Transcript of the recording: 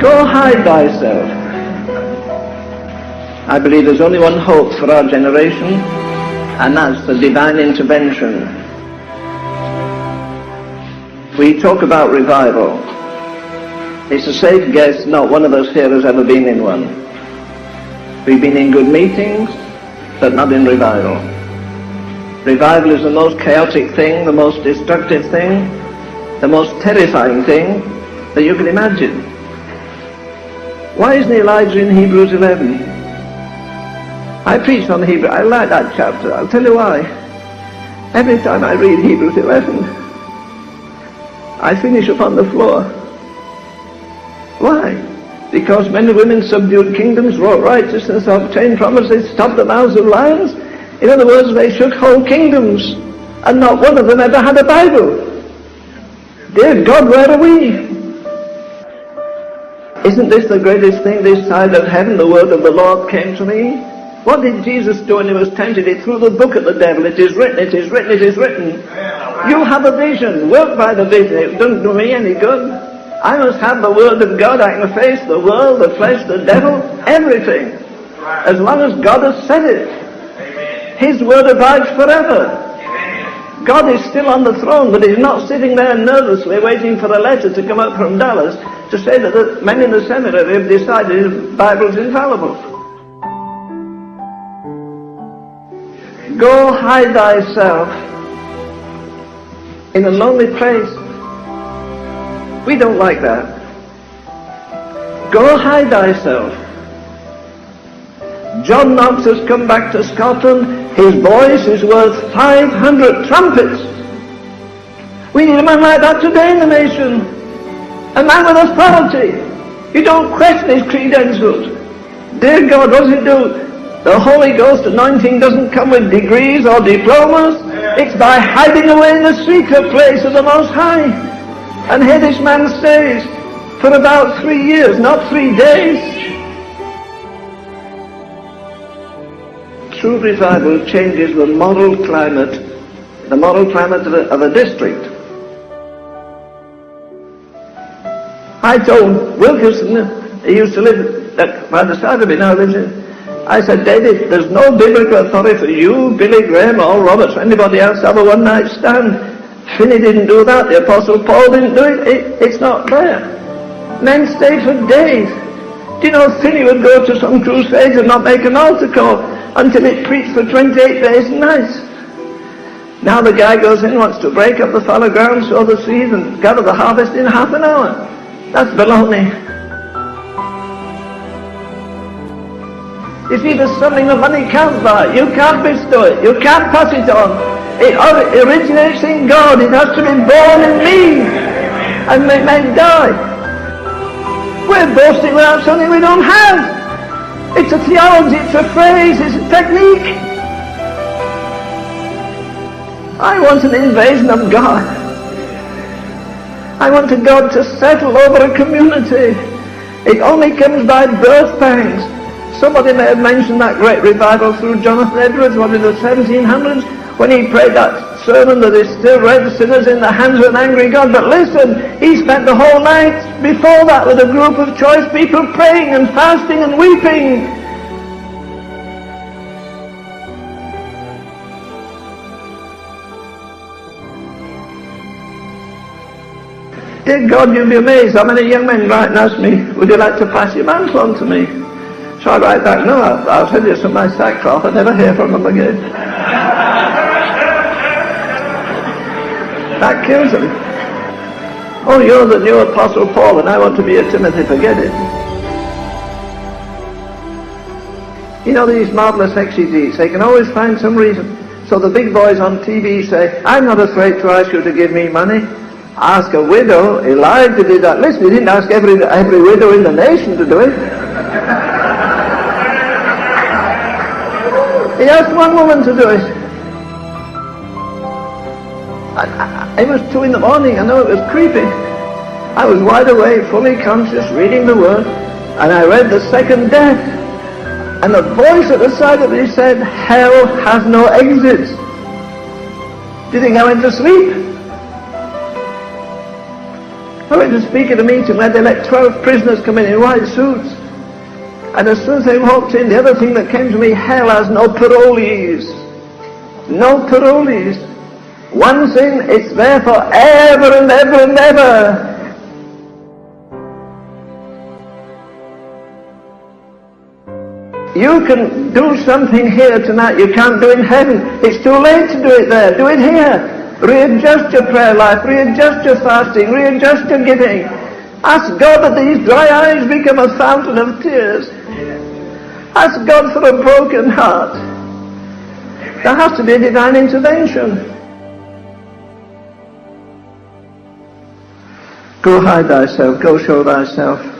Go hide thyself. I believe there's only one hope for our generation, and that's the divine intervention. We talk about revival. It's a safe guess not one of us here has ever been in one. We've been in good meetings, but not in revival. Revival is the most chaotic thing, the most destructive thing, the most terrifying thing that you can imagine. Why isn't Elijah in Hebrews 11? I preached on Hebrews. I like that chapter. I'll tell you why. Every time I read Hebrews 11, I finish upon the floor. Why? Because men and women subdued kingdoms, wrought righteousness, obtained promises, stopped the mouths of lions. In other words, they shook whole kingdoms, and not one of them ever had a Bible. Dear God, where are we? Isn't this the greatest thing this side of heaven? The word of the Lord came to me. What did Jesus do when he was tempted? He threw the book at the devil. It is written, it is written, it is written. You have a vision. Work by the vision. It doesn't do me any good. I must have the word of God. I can face the world, the flesh, the devil, everything. As long as God has said it. His word abides forever. God is still on the throne, but he's not sitting there nervously waiting for a letter to come up from Dallas to say that the men in the seminary have decided the Bible's infallible. Go hide thyself in a lonely place. We don't like that. Go hide thyself. John Knox has come back to Scotland. His voice is worth 500 trumpets. We need a man like that today in the nation. A man with authority. You don't question his credentials. Dear God, what does it do? The Holy Ghost anointing doesn't come with degrees or diplomas. It's by hiding away in the secret place of the Most High. And here this man stays for about 3 years, not 3 days. True revival changes the moral climate of a district. I told Wilkerson, he used to live by the side of me, now lives in. I said, David, there's no biblical authority for you, Billy Graham, or Roberts, or anybody else to have a one-night stand. Finney didn't do that, the Apostle Paul didn't do it, it's not there. Men stay for days. Do you know Finney would go to some crusades and not make an altar call until it preached for 28 days and nights. Now the guy goes in, wants to break up the fallow ground, sow the seed, and gather the harvest in half an hour. That's baloney. You see, there's something the money can't buy. You can't bestow it. You can't pass it on. It originates in God. It has to be born in me. And it may die. We're boasting about something we don't have. It's a theology, it's a phrase, it's a technique. I want an invasion of God. I want God to settle over a community. It only comes by birth pangs. Somebody may have mentioned that great revival through Jonathan Edwards, what in the 1700s, when he prayed that sermon that is still read, sinners in the hands of an angry God. But listen, he spent the whole night before that with a group of choice people praying and fasting and weeping. Dear God, you'll be amazed how many young men write and ask me, would you like to pass your mantle on to me? So I write back, no, I'll send you some of my sackcloth. I never hear from them again. That kills them. Oh, you're the new Apostle Paul and I want to be a Timothy, forget it. You know, these marvelous exegetes, they can always find some reason. So the big boys on TV say, I'm not afraid to ask you to give me money. Ask a widow. Elijah did that. Listen, he didn't ask every widow in the nation to do it. He asked one woman to do it. It was 2 in the morning. I know it was creepy. I was wide awake, fully conscious, reading the Word, and I read the second death. And a voice at the side of me said, hell has no exit. Do you think I went to sleep? I went to speak at a meeting where they let 12 prisoners come in white suits. And as soon as they walked in, the other thing that came to me, hell has no parolees. No parolees. One sin, it's there for ever and ever and ever. You can do something here tonight you can't do in heaven. It's too late to do it there. Do it here. Readjust your prayer life, readjust your fasting, readjust your giving. Ask God that these dry eyes become a fountain of tears. Ask God for a broken heart. There has to be a divine intervention. Go hide thyself, go show thyself.